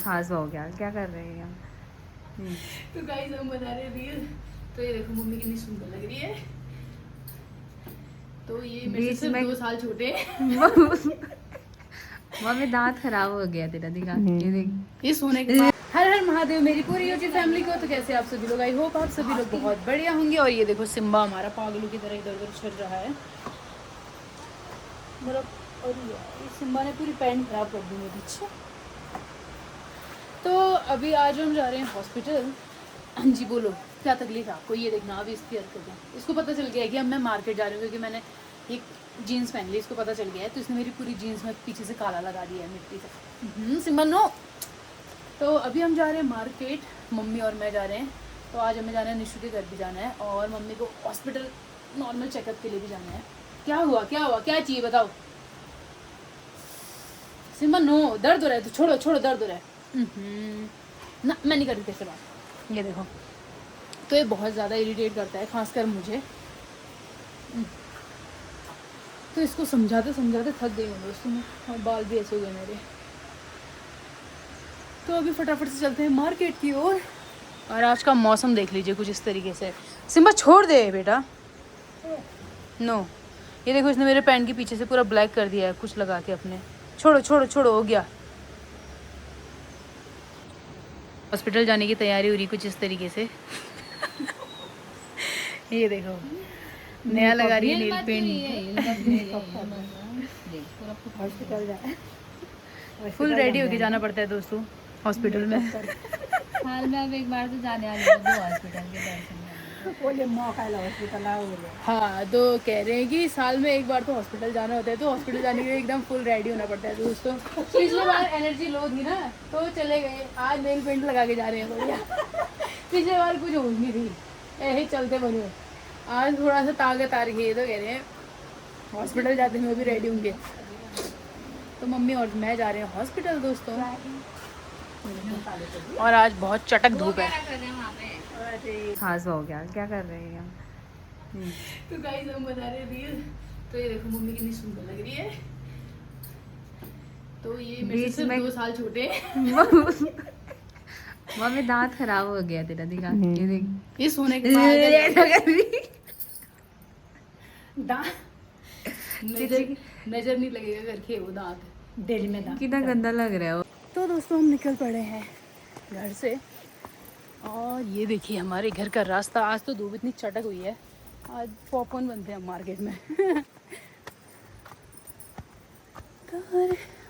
खास हो गया, क्या कर रहे हैं? तो गाइस हम बना रहे रील। तो ये देखो मम्मी कितनी सुंदर लग रही है। तो ये मेरे से बीच सिर्फ में 2 साल छोटे हैं। मम्मी दांत खराब हो गया तेरा, दिखा ये देख। ये सोने के बाद हर हर महादेव मेरी पूरी यूट्यूब फैमिली को। तो कैसे आप सभी लोग, आई होप आप सभी लोग बहुत बढ़िया होंगे। और ये देखो सिम्बा हमारा पागलों की तरह इधर उधर चल रहा है मेरा। और ये सिम्बा ने पूरी पैंट खराब कर दी मेरी। अच्छा तो अभी आज हम जा रहे हैं हॉस्पिटल। हाँ जी बोलो, क्या तकलीफ है आपको? ये देखना अभी इसकी हरकतें। इसको पता चल गया है कि अब मैं मार्केट जा रही हूँ, क्योंकि मैंने एक जीन्स पहन ली। इसको पता चल गया है, तो इसने मेरी पूरी जीन्स में पीछे से काला लगा दिया है मिट्टी से। Simba no. तो अभी हम जा रहे हैं मार्केट, मम्मी और मैं जा रहे हैं। तो आज हमें जाना है, निशु के घर भी जाना है, और मम्मी को हॉस्पिटल नॉर्मल चेकअप के लिए भी जाना है। क्या हुआ क्या हुआ, क्या चाहिए बताओ? सिम्बा नो, दर्द हो रहा है तो छोड़ो छोड़ो, दर्द हो रहा है। ना मैं नहीं करती तेरे बात। ये देखो, तो ये बहुत ज़्यादा इरिटेट करता है, खासकर मुझे। तो इसको समझाते समझाते थक गई हूँ दोस्तों मैं, और बाल भी ऐसे हो गए मेरे। तो अभी फटाफट से चलते हैं मार्केट की ओर। और आज का मौसम देख लीजिए कुछ इस तरीके से। सिम्बा छोड़ दे बेटा, नो। ये देखो, इसने मेरे पैंट के पीछे से पूरा ब्लैक कर दिया है कुछ लगा के अपने। छोड़ो छोड़ो छोड़ो, हो गया। हॉस्पिटल जाने की तैयारी हो रही कुछ इस तरीके से। ये देखो, नया लगा रही है नेल पेंट। हॉस्पिटल जाए, फुल रेडी होके जाना पड़ता है दोस्तों हॉस्पिटल में। साल में अब एक बार तो जाने वाले हॉस्पिटल के दर्शन करने। हाँ, तो कह रहे हैं कि साल में एक बार तो हॉस्पिटल जाना होता है। तो हॉस्पिटल जाने के लिए एकदम फुल रेडी होना पड़ता है दोस्तों। पिछले बार एनर्जी लो थी ना, तो चले गए। आज नेल पेंट लगा के जा रहे हैं बढ़िया। पिछले बार कुछ होश नहीं थी, यही चलते बने। आज थोड़ा सा ताकत आ रही है, तो कह रहे हैं हॉस्पिटल जाते हुए भी रेडी होंगे। तो मम्मी और मैं जा रहे हैं हॉस्पिटल दोस्तों। और आज बहुत चटक धूप है। खास हो गया, क्या कर रहे हैं? तो गाइस हम बना रहे रील। तो ये देखो मम्मी कितनी सुंदर लग रही है। तो ये मेरे से बीच सिर्फ में 2 साल छोटे हैं। मम्मी दांत खराब हो गया तेरा, दिखा ये देख। ये सोने के बाद दांत नजर नहीं लगेगा करके वो दांत दिल में दांत। कितना गंदा लग रहा है वो। तो दोस्तों हम निकल पड़े हैं घर से। और ये देखिए हमारे घर का रास्ता। आज तो धूप इतनी चटक हुई है, आज पॉपकॉर्न बनते हैं मार्केट में। तो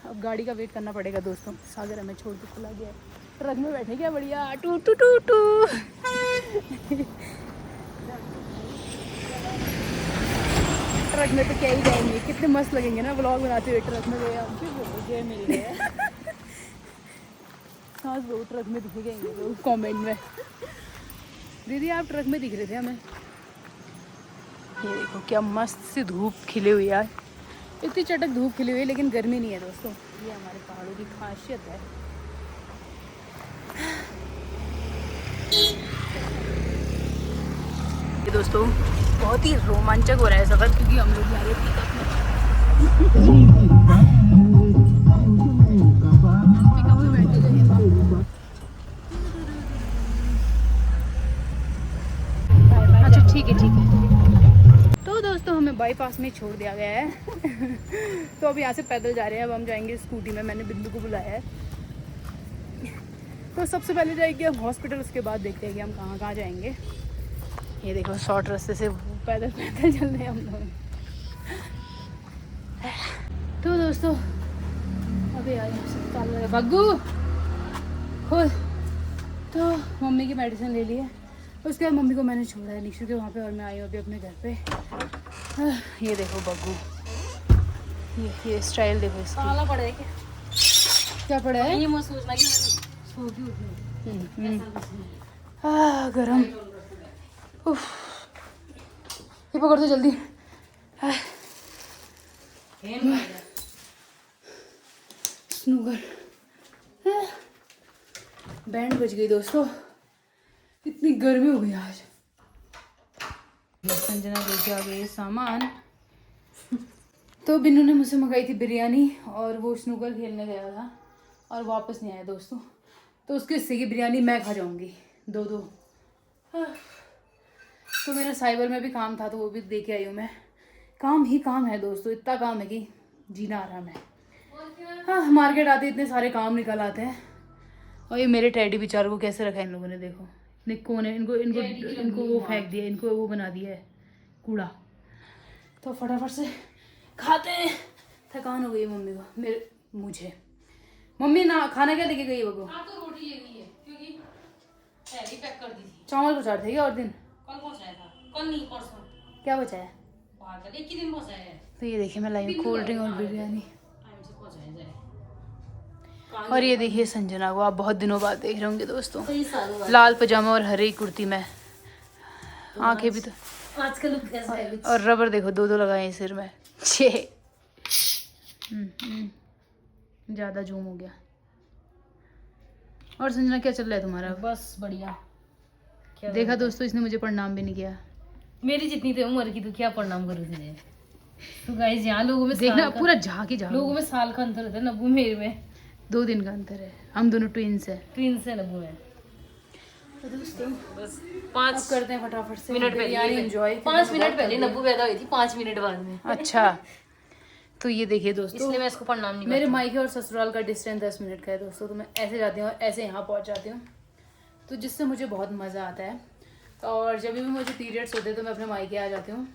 अब गाड़ी का वेट करना पड़ेगा दोस्तों। सागर हमें छोड़ के चला गया है, ट्रक में बैठे क्या बढ़िया, टू टू टू टू। ट्रक में तो क्या ही जाएंगे, कितने मस्त लगेंगे ना व्लॉग बनाते हुए ट्रक में गए हम। फिर मिल गए। हाँ वो ट्रक में दिख गए लोग कमेंट में। दीदी आप ट्रक में दिख रहे थे हमें। ये देखो क्या मस्त सी धूप खिली हुई है, इतनी चटक धूप खिली हुई है, लेकिन गर्मी नहीं है दोस्तों। ये हमारे पहाड़ों की खासियत है। ये दोस्तों बहुत ही रोमांचक हो रहा है सफर, क्योंकि हम लोग जा रहे हैं पिकअप में। पिकअप में बैठे थे। अच्छा ठीक है ठीक है। तो दोस्तों हमें बाईपास में छोड़ दिया गया है। तो अभी यहाँ से पैदल जा रहे हैं। अब हम जाएंगे स्कूटी में, मैंने बिंदु को बुलाया है। तो सबसे पहले जाएंगे हम हॉस्पिटल, उसके बाद देखते हैं कि हम कहाँ कहाँ जाएंगे। ये देखो शॉर्ट रास्ते से पैदल पैदल चल रहे हैं हम लोग। तो दोस्तों अभी आए बग्गू खुद। तो मम्मी की मेडिसिन ले ली है, उसके बाद मम्मी को मैंने छोड़ा है निशु के वहाँ पे, और मैं आई हूँ अभी अपने घर पे। ये देखो बग्गू, ये स्टाइल देखो इसकी। काला पड़ा है क्या पड़ा है? ये मैं सोचना कि सो के उठूं। गरम। उफ, ये पकड़ दो जल्दी। स्नूकर बैंड बज गई दोस्तों, इतनी गर्मी हो गई आज। संजना लेके आ गई सामान। तो बिन्नू ने मुझसे मंगाई थी बिरयानी, और वो स्नूकर खेलने गया था और वापस नहीं आया दोस्तों। तो उसके हिस्से की बिरयानी मैं खा जाऊंगी 2-2। तो मेरा साइबर में भी काम था तो वो भी दे के आई हूँ मैं। काम ही काम है दोस्तों, इतना काम है कि जीना आराम है। हाँ, मार्केट आते इतने सारे काम निकल आते हैं। और ये मेरे टैडी बेचारों को कैसे रखा है इन लोगों ने, देखो निक्को ने इनको इनको इनको वो फेंक दिया, इनको वो बना दिया है कूड़ा। तो फटाफट से खाते हैं, थकान हो गई मम्मी को, मुझे। मम्मी ना खाना क्या लेके गई वो? हाँ तो रोटी ले गई है क्योंकि पहले पैक कर दी थी। चावल पहुँचा थे क्या और दिन? कल पहुँचाया था, कल नहीं परसों। क्या बचाया? पागल, एक ही दिन पहुँचाया है। तो ये देखिए मैं लाई हूँ कोल्ड ड्रिंक और बिरयानी। टाइम से पहुँचाया जाए। और ये देखिए संजना को आप बहुत दिनों बाद देख रहे होंगे दोस्तों, कई सालों बाद। लाल पजामा और हरी कुर्ती में, आंखें भी तो, आज का लुक कैसा है? और रबर देखो 2-2 लगाए हैं सिर में। छे ज्यादा जूम हो गया। और संजना क्या चल रहा है तुम्हारा? बस बढ़िया। क्या देखा दोस्तों, इसने मुझे प्रणाम भी नहीं किया। मेरी जितनी तो उम्र की, तो क्या प्रणाम करूँ तुझे? तो गाइस यहाँ लोगों में देखना साल का- पूरा झाँकी झाँक, लोगों में साल का अंतर होता है। नब्बू मेरे में 2 दिन का अंतर है, हम दोनों ट्विंस है। ट्विंस है नब्बू में। तो दोस्तों बस अब 5 करते हैं फटाफट से मिनट बिरयानी पहले एंजॉय। 5 मिनट पहले नब्बू पैदा हुई थी, 5 मिनट बाद में। अच्छा, तो ये देखिए दोस्तों, इसलिए मैं इसको प्रणाम नहीं मेरे मायके और ससुराल का डिस्टेंस 10 मिनट का है दोस्तों। तो मैं ऐसे जाती हूँ और ऐसे यहाँ पहुँच जाती हूँ, तो जिससे मुझे बहुत मज़ा आता है। और जब भी मुझे पीरियड्स होते हैं तो मैं अपने मायके आ जाती हूँ,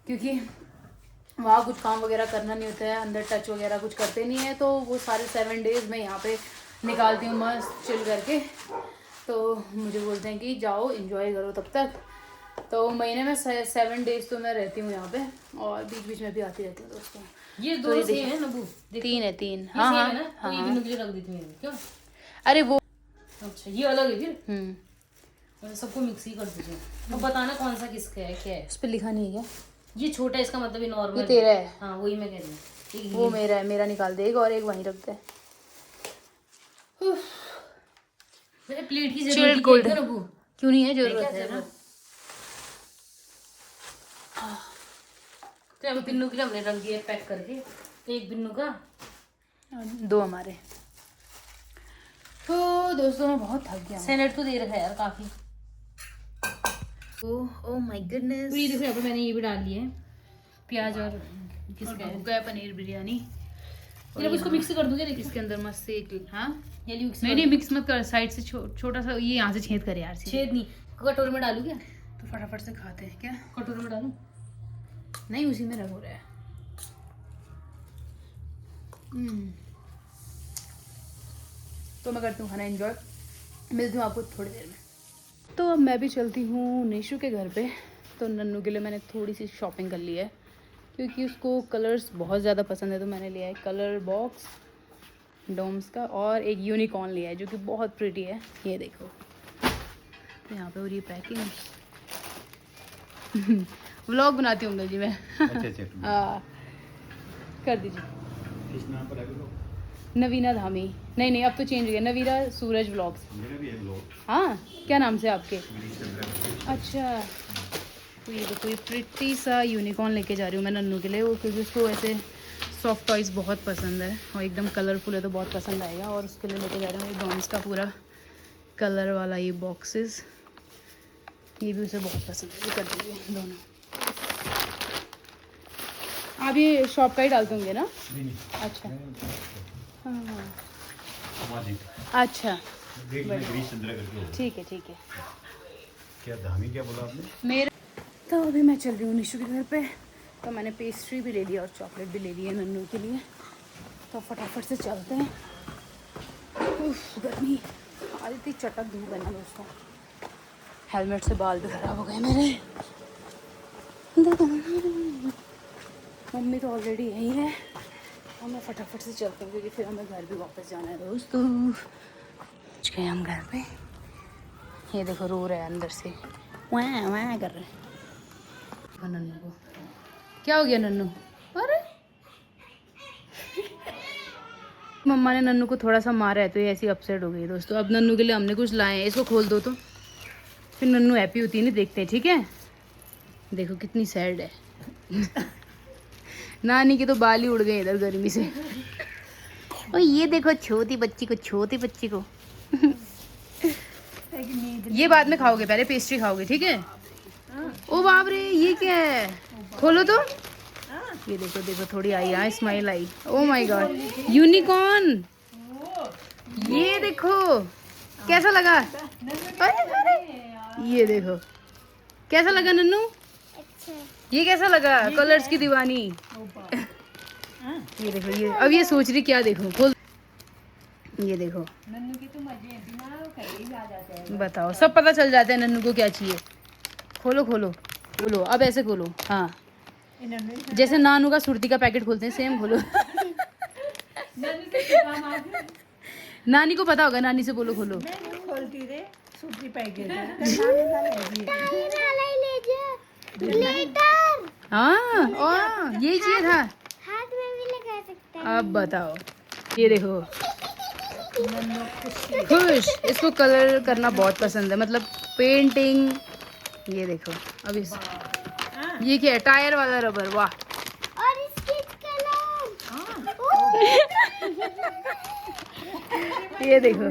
क्योंकि वहाँ कुछ काम वगैरह करना नहीं होता है, अंदर टच वगैरह कुछ करते नहीं है। तो वो सारे 7 डेज़ मैं यहाँ पे निकालती हूँ मस्त चिल करके। तो मुझे बोलते हैं कि जाओ एंजॉय करो तब तक। तो महीने में 7 डेज़ तो मैं रहती हूँ यहाँ पे, और बीच बीच में भी आती रहती हूँ दोस्तों। ये दो सेम है नब्बू? 3 है 3। ये हाँ सेम हाँ है ना? तो ये बिन्नू के लिए रख दी थी मैंने, क्यों? अरे वो अच्छा, ये अलग है फिर? मतलब सबको मिक्स ही कर दीजिए। अब बताना कौन सा किसका है, क्या है? उस पर लिखा नहीं है क्या? ये छोटा है, इसका मतलब ये नॉर्मल। ये तेरा है? हाँ वही मैं कह रही हूँ। वो मेरा है, मेरा निकाल देगा और एक वहीं रख दे। प्लेट की चिल्ड जरूरत कोल्ड है नब्बू? क्यों नहीं है, जरूरत है ना। तो हम बिन्नू के लिए हमने रख दिया पैक करके, एक बिन्नू का, 2 हमारे। तो दोस्तों मैं बहुत थक गया हूँ। सैलेड तो दे रखा है यार काफी। Oh my goodness. तो ये देखो यहाँ पे मैंने ये भी डाल दिए हैं, प्याज और किसका है? गया पनीर बिरयानी। फिर अब इसको मिक्स कर दूंगे। देखिए इसके अंदर मस्त से एक, हाँ ये मिक्स नहीं नहीं मिक्स मत कर, साइड से छोटा सा ये यहाँ से छेद कर यार सीधे। छेद नहीं, कटोरे में डालू क्या? तो फटाफट से खाते हैं क्या? कटोरे में डालू? नहीं उसी में रख हो रहा है। तो मैं करती हूँ खाना एंजॉय, मिलती हूँ आपको थोड़ी देर में। तो अब मैं भी चलती हूँ निशु के घर पे। तो नन्नू के लिए मैंने थोड़ी सी शॉपिंग कर ली है, क्योंकि उसको कलर्स बहुत ज़्यादा पसंद है। तो मैंने लिया है कलर बॉक्स डोम्स का, और एक यूनिकॉर्न लिया है जो कि बहुत प्रिटी है, ये देखो। तो यहाँ पे हो रही है पैकिंग। व्लॉग बनाती हूँ जी मैं। अच्छा हाँ कर दीजिए। किस नाम पर है ब्लॉग? नवीना धामी। नहीं नहीं अब तो चेंज हो गया, नवीना सूरज व्लॉग्स। मेरा भी है ब्लॉग। हाँ क्या नाम से आपके? गिरीश चंद्रा। अच्छा, तो ये देखो ये प्रिटी सा यूनिकॉर्न लेके जा रही हूँ मैं नन्नू के लिए, वो क्योंकि उसको ऐसे सॉफ्ट टॉयज़ बहुत पसंद है और एकदम कलरफुल है तो बहुत पसंद आएगा। और उसके लिए लेके जा रही हूँ ये डॉम्स का पूरा कलर वाला ये बॉक्सेस, ये भी उसे बहुत पसंद है। ये कर दीजिए दोनों। आप ये शॉप का ही डालते होंगे ना? नहीं अच्छा हाँ वहाँ देख अच्छा देख लेना, गिरीश चंद्रा करके होगा। ठीक है। क्या धामी क्या बोला आपने? मेरे तो अभी मैं चल रही हूँ निशु के घर पे। तो मैंने पेस्ट्री भी ले लिया और चॉकलेट भी ले ली है नन्नू के लिए। तो फटाफट से चलते हैं। उफ, गर्मी आज इतनी चटक धूप है ना दोस्तों। हेलमेट से बाल भी खराब हो गए मेरे। मम्मी तो ऑलरेडी यहीं है और मैं फटाफट से चलती हूँ, क्योंकि फिर हमें घर भी वापस जाना है दोस्तों। पहुँच गए हम घर पे। ये देखो रो रहा है अंदर से, वहाँ वहाँ कर रहे हैं नन्नू को। क्या हो गया नन्नू? अरे मम्मा ने नन्नू को थोड़ा सा मारा है तो ये ऐसी अपसेट हो गई दोस्तों। अब नन्नू के लिए हमने कुछ लाए हैं, इसको खोल दो तो फिर नन्नू हैप्पी होती है। नहीं देखते हैं ठीक है? देखो कितनी सैड है। नानी के तो बाल ही उड़ गए इधर गर्मी से। और ये देखो छोटी बच्ची को ये बाद में खाओगे, पहले पेस्ट्री खाओगे, ठीक है? ओ बाप रे, ये क्या है? खोलो तो। ये देखो देखो, थोड़ी आई, यहाँ smile I. Oh my God, unicorn. ये देखो कैसा लगा? अरे ये देखो कैसा लगा नन्नू? ये कैसा लगा? कलर्स की दीवानी। ये देखो, ये अब ये सोच रही क्या देखूं। खोल, ये देखो। बताओ, सब पता चल जाता है नन्नू को क्या चाहिए। खोलो खोलो खोलो, अब ऐसे खोलो। हाँ, जैसे नानू का सुर्ती का पैकेट खोलते हैं, सेम खोलो। नानी को पता होगा, नानी से बोलो खोलो। हाँ, यही चाहिए था। हाथ में भी लगा सकते हैं। अब बताओ, ये देखो खुश। इसको कलर करना बहुत पसंद है, मतलब पेंटिंग। ये देखो, अब इस ये क्या है? टायर वाला रबर। वाह, और इसकी कलर। ये देखो,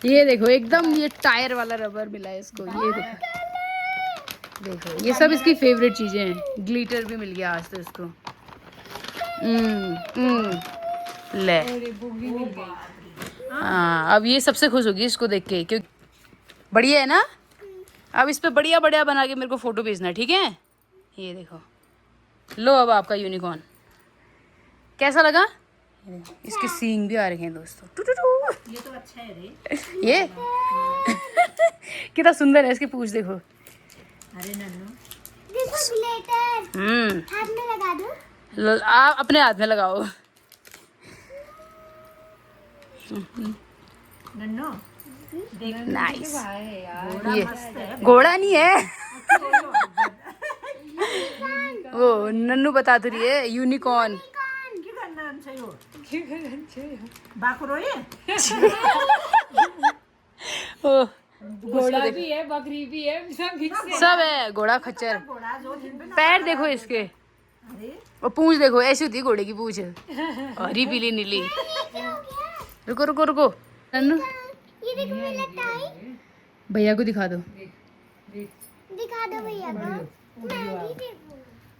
ये देखो एकदम ये टायर वाला रबर मिला है इसको। ये देखो देखो, ये सब इसकी फेवरेट चीजें हैं। ग्लिटर भी मिल गया आज तो इसको। ले, हाँ, अब ये सबसे खुश होगी इसको देख के, क्योंकि बढ़िया है ना। अब इस पे बढ़िया बढ़िया बना के मेरे को फोटो भेजना, ठीक है? ये देखो, लो अब आपका यूनिकॉर्न। कैसा लगा? इसके सींग भी आ रहे हैं दोस्तों। टू टू टू। ये तो अच्छा है रे। ये कितना सुंदर है। इसकी पूंछ देखो। अरे नन्नू, देखो ग्लिटर। हाथ में लगा दूं? आप अपने हाथ में लगाओ। नन्नू, नाइस। ये घोड़ा नहीं है। वो नन्नू बता तो रही है, यूनिकॉर्न। ओ, घोड़ा भी है, बकरी भी है, सब है। घोड़ा, खच्चर। पैर देखो इसके, और पूंछ देखो, ऐसी होती है घोड़े की पूंछ, हरी पीली नीली। रुको रुको रुको नन्नू, ये देखो मेरा टाई। भैया को दिखा दो। दिखा दो भैया को। मैं भी देखूं।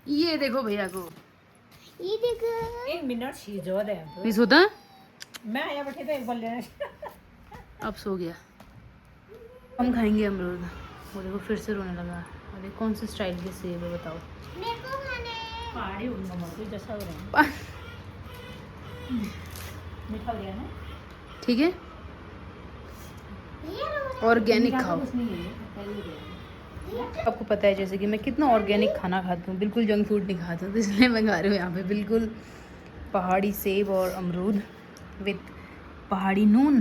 ये देखो भैया को। ये देखो। 1 मिनट सीजो दे नहीं सोता? मैं आया बैठे तो एक बोल लेना। अब सो गया। हम खाएंगे अमरूद। वो देखो फिर से रोने लगा। अरे कौन से स्टाइल के सेब है बताओ? मेरे को खाने। पहाड़ी उड़ना मत जैसा हो रहा है। मीठा हो गया ना? ठीक है, ऑर्गेनिक खाओ। आपको पता है जैसे कि मैं कितना ऑर्गेनिक खाना खाती हूँ, बिल्कुल जंक फूड नहीं खाती हूँ, तो इसलिए मैं खा रही हूँ यहाँ पे बिल्कुल पहाड़ी सेब और अमरूद विद पहाड़ी नून।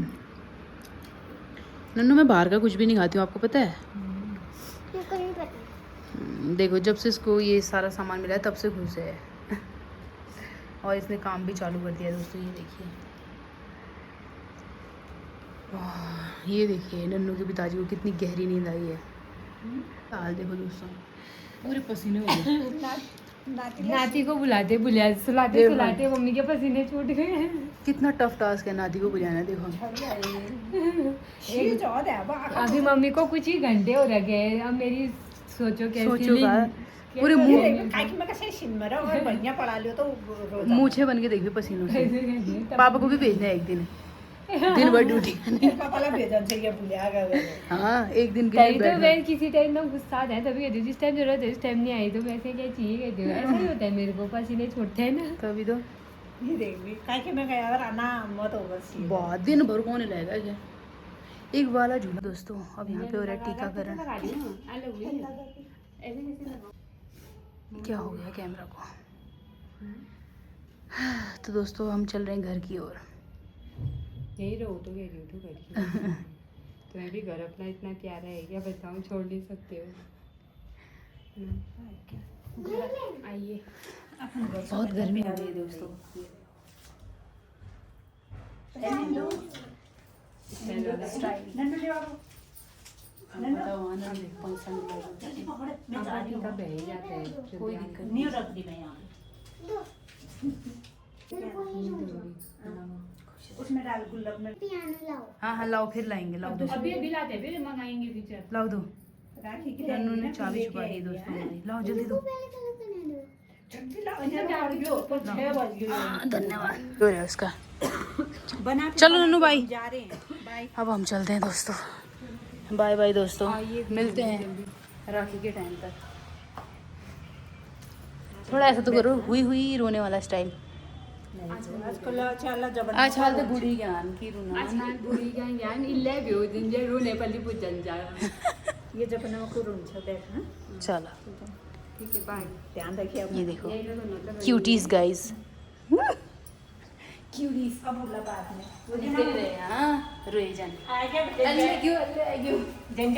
नन्नू, मैं बाहर का कुछ भी नहीं खाती हूँ, आपको पता है? मेरे को नहीं पता। देखो, जब से इसको ये सारा सामान मिला है तब से खुश है। और इसने काम भी चालू कर दिया दोस्तों। ये देखिए, ये देखिए नन्नू के पिताजी को कितनी गहरी नींद आई है। हाल देखो दोस्तों, पूरे पसीने हो गए। नाती को बुलाते बुलाते सुलाते सुलाते मम्मी के पसीने छूट गए। कितना टफ टास्क है नाती को बुलाना। देखो सीजो दे बा। अभी मम्मी को कुछ ही घंटे हो रखे हैं। अब मेरी सोचो कैसी सोचो का नींद- पूरे मुंह काय की मैं कैसे सिमरा और बढ़िया पढ़ा लियो तो रोज मूछे बन के देखिए पसीनों से। पापा को भी भेजना है एक दिन, दिन भर ड्यूटी। पापा ला भेजन चाहिए भूलिया गए। हाँ, एक दिन के तभी लिए तो बैठना। मैं किसी टाइम ना गुस्सा आता है तभी कहती हूँ जिस टाइम जरूरत है उस टाइम नहीं आई तो वैसे क्या चाहिए कहती हूँ। ऐसा ही होता है, मेरे को पसीने छूटते हैं ना। तभी तो ये देख भी काय की मैं गया और आना मत होगा सी। बहुत दिन भर कौन हिलाएगा क्या? एक वाला झूला दोस्तों। अब यहाँ पे हो रहा है टीकाकरण। क्या हो गया कैमरा को? तो दोस्तों हम चल रहे हैं घर की ओर। यही रहो तो कह रही हूँ घर तुम्हें भी घर अपना इतना प्यारा है क्या बताऊँ, छोड़ नहीं सकते हो। आइए, बहुत गर्मी हो रही है दोस्तों। का बह ही जाता है। कोई दिक्कत नहीं रख दी मैं यहाँ। उसमें डाल गुल्लक में पियानो लाओ। हाँ हाँ लाओ, फिर लाएंगे, लाओ दो, अभी अभी लाते हैं, फिर मंगाएंगे फिर। लाओ दो। राखी की नन्नू ने चाबी छुपा दी दोस्तों हमारी, लाओ जल्दी दो। पहले कलर करने दो। छुट्टी लाओ, इधर डाल दियो, पर 6 बज गए। धन्यवाद। जो है उसका। बना चलो नन्नू भाई, जा रहे हैं, बाय। अब हम चलते हैं दोस्तों। बाय बाय दोस्तों, मिलते हैं राखी के टाइम पर। थोड़ा ऐसा तो करो, हुई हुई रोने वाला स्टाइल। आजकल चला जबरदस्त। आज हाल तो बुढ़ी ज्ञान की रोना। आजकाल बुढी ज्ञान इल्लै भ्यो जिन्जे रू नेपाली पूजन जा। ये जमाना को हुन्छ देख ना। चलो ठीक है, बाय। ध्यान रखिए ये देखो यही तो मतलब क्यूटीज गाइस, क्यूरीज अब बोला बाद में। रोए जान आगे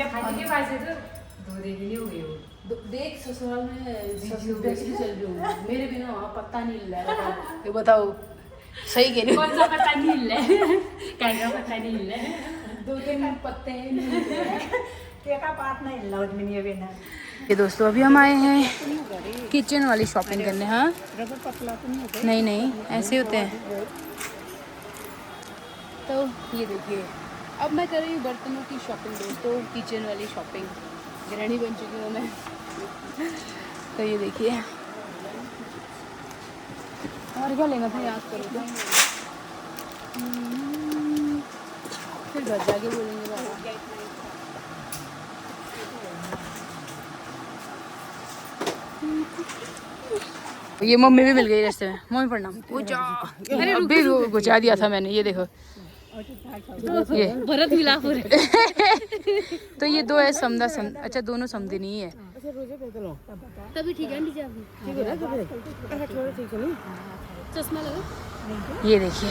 हाथी के पास है तो दो दिन ही नहीं हो गए वो। देख ससुराल में चल रही हूँ, मेरे बिना वहाँ पत्ता नहीं हिल रहा है। ये बताओ सही कह रही कौन सा पता नहीं हिल रहा है, कहीं का पता नहीं हिल रहा है। 2-3 पत्ते हैं। केका पात नहीं लाउड में नहीं है ना। ये दोस्तों अभी हम आए हैं किचन वाली शॉपिंग करने। हाँ रबर पतला तो नहीं होता। नहीं नहीं ऐसे होते हैं। तो ये देखिए अब मैं कर रही हूँ बर्तनों की शॉपिंग दोस्तों, किचन वाली शॉपिंग। गृहिणी बन चुकी हूँ मैं। तो ये देखिए, और क्या लेना था याद करो तो। फिर घर जाके बोलेंगे बाबा। ये मम्मी भी मिल गई रास्ते में। मम्मी प्रणाम। अरे अभी गुचा दिया था मैंने, ये देखो ये भरत मिला पूरे। तो ये दो है समदा सम, अच्छा दोनों समधी नहीं है तभी ठीक है। चश्मा लगा। ये देखिए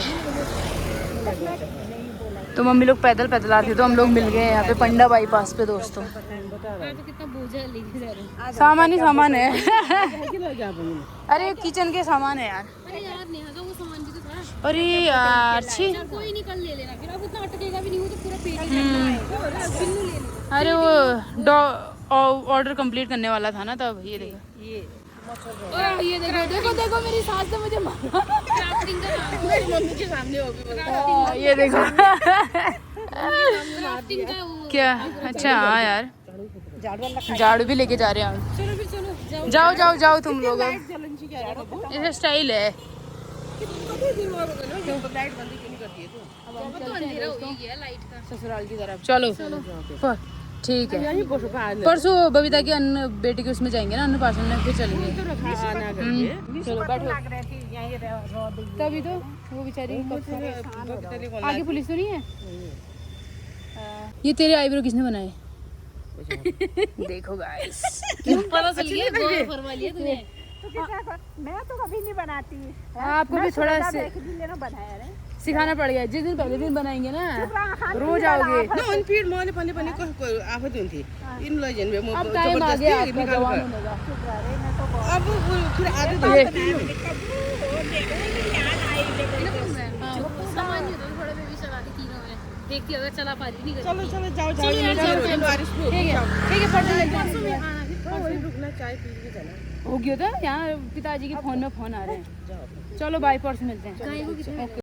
तो मम्मी लोग पैदल पैदल आती, तो हम लोग मिल गए यहाँ पे पंडा बाईपास पे दोस्तों। तो कितना बोझा लेके जा रहे हैं। सामान ही सामान है। अरे किचन के सामान है यार। अरे यार नेहा का वो सामान भी तो था। अरे यार छी। चल कोई नहीं, कल ले लेना, फिर अब उतना अटकेगा भी नहीं, वो तो पूरा पेट ही करना है। बिल्लू ले लेना। अरे वो ऑर्डर कंप्लीट करने वाला था ना तब। ये देखो ये देखो देखो देखो मेरी सास ने मुझे मारा। क्राफ्टिंग का काम मेरी मम्मी के सामने हो भी। ये देखो क्राफ्टिंग का वो। क्या। अच्छा हाँ यार, झाड़ू भी लेके जा रहे हैं। चलो फिर चलो जाओ जाओ जाओ तुम लोग। ऐसा स्टाइल है। अब तो अंधेरा हो ही गया लाइट का। ससुराल की तरफ चलो। ठीक है, परसों बबीता की अन्न बेटी के उसमें जाएंगे ना, अन्नप्राशन में, फिर चलेंगे। चलो बैठो। तभी तो वो बेचारी आगे पुलिस तो नहीं है। ये तेरे आईब्रो किसने बनाए? देखो गाइस पता चल गया, गौर फरमा लिया तूने। मैं तो कभी नहीं बनाती। आपको भी थोड़ा बनाया रे। सिखाना पड़ गया। जिस दिन पहले दिन बनाएंगे ना रोज आओगे। अब टाइम आ गया आपका जवान होने का। सामान नहीं होता, थोड़ा बेबी चला के तीनों में देखती अगर चला पा रही नहीं। चलो चलो जाओ चलो यार, जाओ। ठीक है परसों मिलते हैं। परसों में आना फिर। रुकना, चाय पी के जाना। हो गया था यहाँ पिताजी के फोन में फोन आ रहे हैं। चलो बाय, परसों मिलते हैं। गाय को कितने ओके।